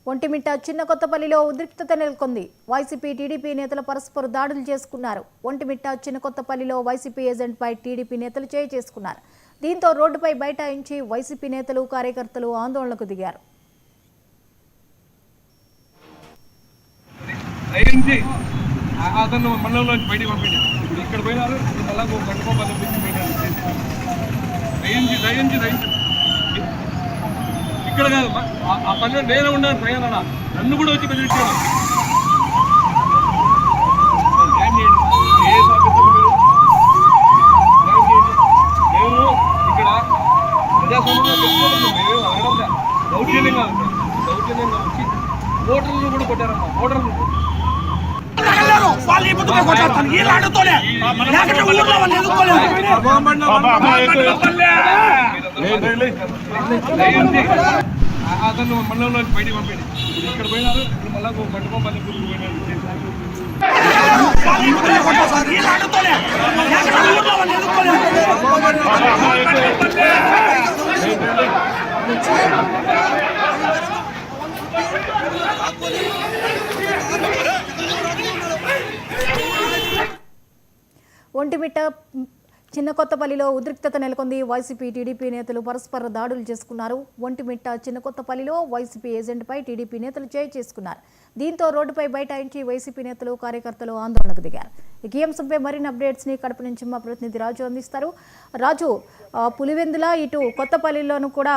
ఒంటిమిట్ట చిన్న కొత్తపల్లిలో ఉద్రిక్తత నెలకొంది. వైసీపీ టీడీపీ నేతలు పరస్పర దాడులు చేసుకున్నారు. ఒంటిమిట్ట చిన్న కొత్తపల్లిలో వైసీపీ ఏజెంట్పై టీడీపీ నేతలు చేయి చేసుకున్నారు. దీంతో రోడ్డుపై బైఠాయించి వైసీపీ నేతలు కార్యకర్తలు ఆందోళనకు దిగారు. ఇక్కడ కాదు ఆ పనిలో నేనే ఉన్నాను ప్రయాణ నన్ను కూడా వచ్చి బెదిరించాడు. మేము ఇక్కడ ప్రజాస్వామ్యంగా మేము అడగడం దౌర్జన్యంగా వచ్చి ఓటర్లను కూడా కొట్టారమ్మా. ఓటర్లు అతను మండలంలో బయటికి పంపాడు. ఇక్కడ పోయినారు. ఇప్పుడు మళ్ళా పండుకోపల్లి ఒంటిమిట్ట చిన్న కొత్తపల్లిలో ఉద్రిక్తత నెలకొంది. వైసీపీ టీడీపీ నేతలు పరస్పర దాడులు చేసుకున్నారు. ఒంటిమిట్ట చిన్న కొత్తపల్లిలో వైసీపీ ఏజెంట్పై టీడీపీ నేతలు చేయి చేసుకున్నారు. దీంతో రోడ్డుపై బైఠాయించి వైసీపీ నేతలు కార్యకర్తలు ఆందోళనకు దిగారు. ఈ అంశంపై మరిన్ని అప్డేట్స్ని కడప నుంచి మా ప్రతినిధి రాజు అందిస్తారు. రాజు, పులివెందుల ఇటు కొత్తపల్లిలోనూ కూడా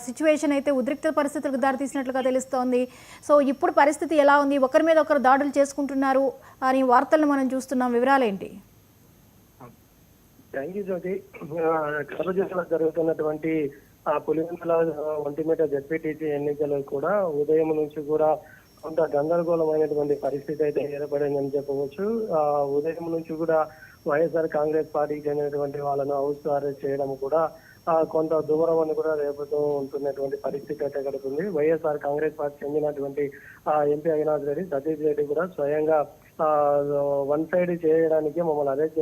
సిచ్యువేషన్ అయితే ఉద్రిక్త పరిస్థితులకు దారితీసినట్లుగా తెలుస్తోంది. సో ఇప్పుడు పరిస్థితి ఎలా ఉంది? ఒకరి మీద ఒకరు దాడులు చేసుకుంటున్నారు అని వార్తలను మనం చూస్తున్నాం. వివరాలేంటి? థ్యాంక్ యూ జ్యోతి. కడప జిల్లాలో జరుగుతున్నటువంటి పులివెందుల ఒంటిమిట్ట జెడ్పీటీసీ ఎన్నికలు కూడా ఉదయం నుంచి కూడా కొంత గందరగోళమైనటువంటి పరిస్థితి అయితే ఏర్పడిందని చెప్పవచ్చు. ఉదయం నుంచి కూడా వైఎస్ఆర్ కాంగ్రెస్ పార్టీకి చెందినటువంటి వాళ్ళను హౌస్ అరెస్ట్ చేయడం కూడా కొంత దూరం కూడా రేపుతూ ఉంటున్నటువంటి పరిస్థితి అయితే గడుపుతుంది. వైఎస్ఆర్ కాంగ్రెస్ పార్టీ చెందినటువంటి ఎంపీ అవినాష్ రెడ్డి, సతీష్ రెడ్డి కూడా స్వయంగా వన్ సైడ్ చేయడానికి మమ్మల్ని అరెస్ట్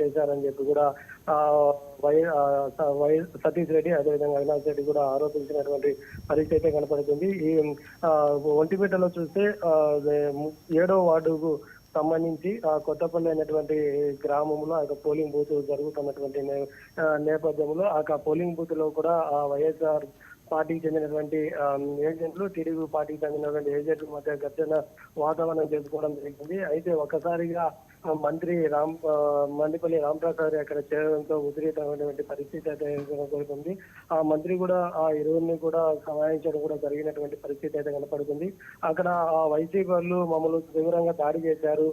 చేశారని చెప్పి కూడా సతీష్ రెడ్డి అదేవిధంగా అవినాష్ రెడ్డి కూడా ఆరోపించినటువంటి పరిస్థితి అయితే కనపడుతుంది. ఈ ఒంటిమిట్టలో చూస్తే 7వ వార్డుకు సంబంధించి కొత్తపల్లి అనేటువంటి గ్రామంలో ఆ పోలింగ్ బూత్ జరుగుతున్నటువంటి నేపథ్యంలో ఆ పోలింగ్ బూత్ లో కూడా వైఎస్ఆర్ పార్టీకి చెందినటువంటి ఏజెంట్లు, టీడీపీ పార్టీకి చెందినటువంటి ఏజెంట్ల మధ్య ఘర్షణ వాతావరణం చేసుకోవడం జరిగింది. అయితే ఒక్కసారిగా మంత్రి మండిపల్లి రామప్రసాద్ అక్కడ చేరడంతో ఉద్రిక్తమైనటువంటి పరిస్థితి అయితే కనపడుతుంది. ఆ మంత్రి కూడా ఆ ఇరువురిని కూడా సమాయించడం కూడా జరిగినటువంటి పరిస్థితి అయితే కనపడుతుంది. అక్కడ వైసీపీ వాళ్ళు మమ్మల్ని తీవ్రంగా దాడి చేశారు,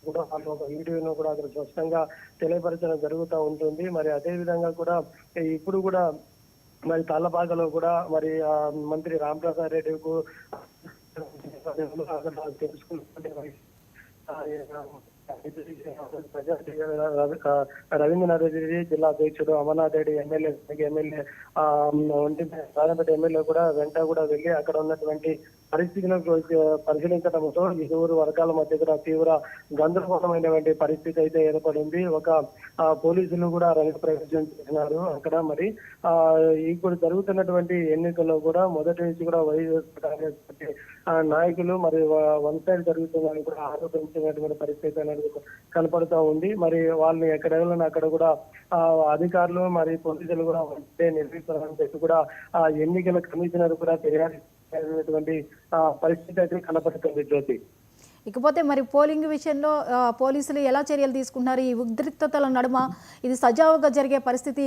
కూడా వాళ్ళు ఒక వీడియోను కూడా అక్కడ స్పష్టంగా తెలియపరచడం జరుగుతూ ఉంటుంది. మరి అదే విధంగా కూడా ఇప్పుడు కూడా మరి తాళ్ళపాకలో కూడా మరి మంత్రి రామప్రసాద్ రెడ్డికు తెలుసుకున్నటువంటి రవీంద్రనాథ్ రెడ్డి జిల్లా అధ్యక్షుడు, అమర్నాథ్ రెడ్డి ఎమ్మెల్యే రాజంపేట ఎమ్మెల్యే కూడా వెంట కూడా వెళ్లి అక్కడ ఉన్నటువంటి పరిస్థితులను పరిశీలించడంతో ఇరువురు వర్గాల మధ్య కూడా తీవ్ర గందరగోళమైనటువంటి పరిస్థితి అయితే ఏర్పడింది. ఒక పోలీసులు కూడా రంగప్రవేశం చేసినారు అక్కడ. మరి ఇప్పుడు జరుగుతున్నటువంటి ఎన్నికల్లో కూడా మొదటి నుంచి కూడా వైఎస్ఆర్ కాంగ్రెస్ పార్టీ నాయకులు మరి వన్ సైడ్ జరుగుతుందని కూడా ఆరోపించినటువంటి పరిస్థితి అనేది కనపడుతూ ఉంది. మరి వాళ్ళని ఎక్కడెళ్ళినా అక్కడ కూడా అధికారులు మరి పోలీసులు కూడా నిర్వహిస్తారని చెప్పి కూడా ఎన్నికల కమిషనర్ కూడా ఫిర్యాదు చేసినటువంటి పరిస్థితి అయితే కనపడుతుంది జ్యోతి. ఇకపోతే మరి పోలింగ్ విషయంలో పోలీసులు ఎలా చర్యలు తీసుకుంటున్నారు? ఈ ఉద్రిక్తతల నడుమ ఇది సజావుగా జరిగే పరిస్థితి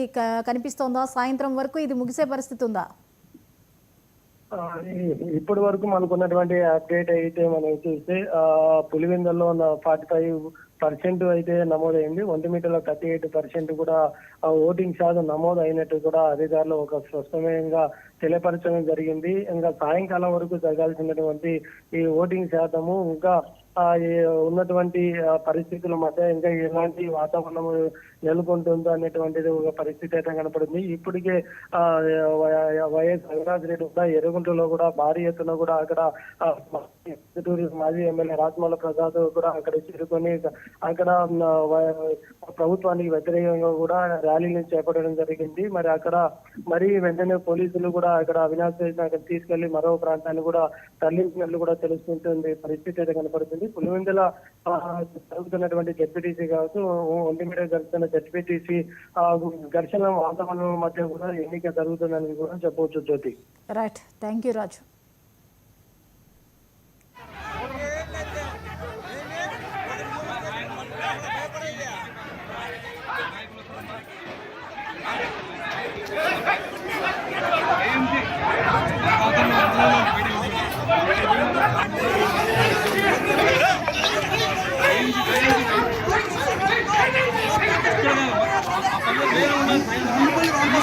కనిపిస్తోందా? సాయంత్రం వరకు ఇది ముగిసే పరిస్థితి ఉందా? ఇప్పటి వరకు మనకున్నటువంటి అప్డేట్ అయితే మనం చూస్తే పులివెందుల్లో 45% అయితే నమోదైంది. ఒంటిమిట్టలో 38% కూడా ఓటింగ్ శాతం నమోదు అయినట్టు కూడా అధికారులు ఒక స్పష్టంగా తెలియపరచడం జరిగింది. ఇంకా సాయంకాలం వరకు జరగాల్సినటువంటి ఈ ఓటింగ్ శాతము ఇంకా ఉన్నటువంటి పరిస్థితుల మధ్య ఇంకా ఎలాంటి వాతావరణం నెలకొంటుందో అనేటువంటిది ఒక పరిస్థితి అయితే కనపడింది. ఇప్పటికే వైఎస్ రఘురాజ్ రెడ్డి కూడా ఎర్రగుంటలో కూడా భారీ ఎత్తున కూడా అక్కడ మాజీ ఎమ్మెల్యే రాజమౌళి ప్రసాద్ కూడా అక్కడ చేరుకొని అక్కడ ప్రభుత్వానికి వ్యతిరేకంగా కూడా ర్యాలీలను చేపట్టడం జరిగింది. మరి అక్కడ వెంటనే పోలీసులు కూడా అక్కడ అవినాష్ రెడ్డిని అక్కడ తీసుకెళ్లి మరో ప్రాంతాన్ని కూడా తరలించినట్లు కూడా తెలుస్తుంటుంది పరిస్థితి అయితే కనపడుతుంది. పులివెందుల జరుగుతున్నటువంటి జెడ్పీటీసీ కావచ్చు, ఒంటిమిట జరుగుతున్న జెడ్పీటీసీ ఘర్షణ వాతావరణం మధ్య కూడా ఎన్నిక జరుగుతుందని కూడా చెప్పవచ్చు Jyothi. Right, thank you Raju.